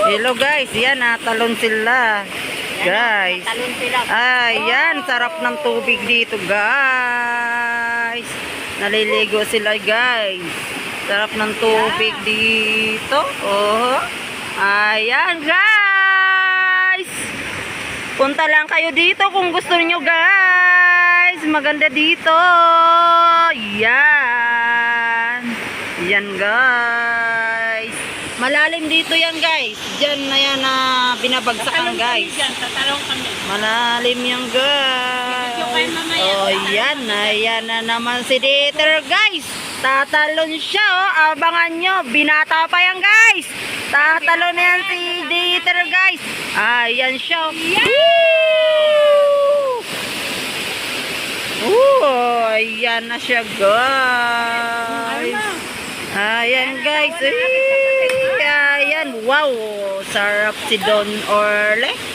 Hello guys, yan talon sila. Guys. Talon sila. Ayan, sarap ng tubig dito guys. Naliligo sila guys. Sarap ng tubig dito. Oh. Ayan guys. Punta lang kayo dito kung gusto niyo guys. Maganda dito. Yan. Yan guys. Malalim dito yan guys. Diyan na yan na binabagsakan guys. Malalim yan guys. Oh yan. Ayan na naman si Dieter guys. Tatalon siya oh. Abangan nyo. Binata pa yan guys. Tatalon na yan si Dieter guys. Ayan siya. Ayan na siya guys. Ayan guys. Ayan. Wow. Sarap si Don Orle.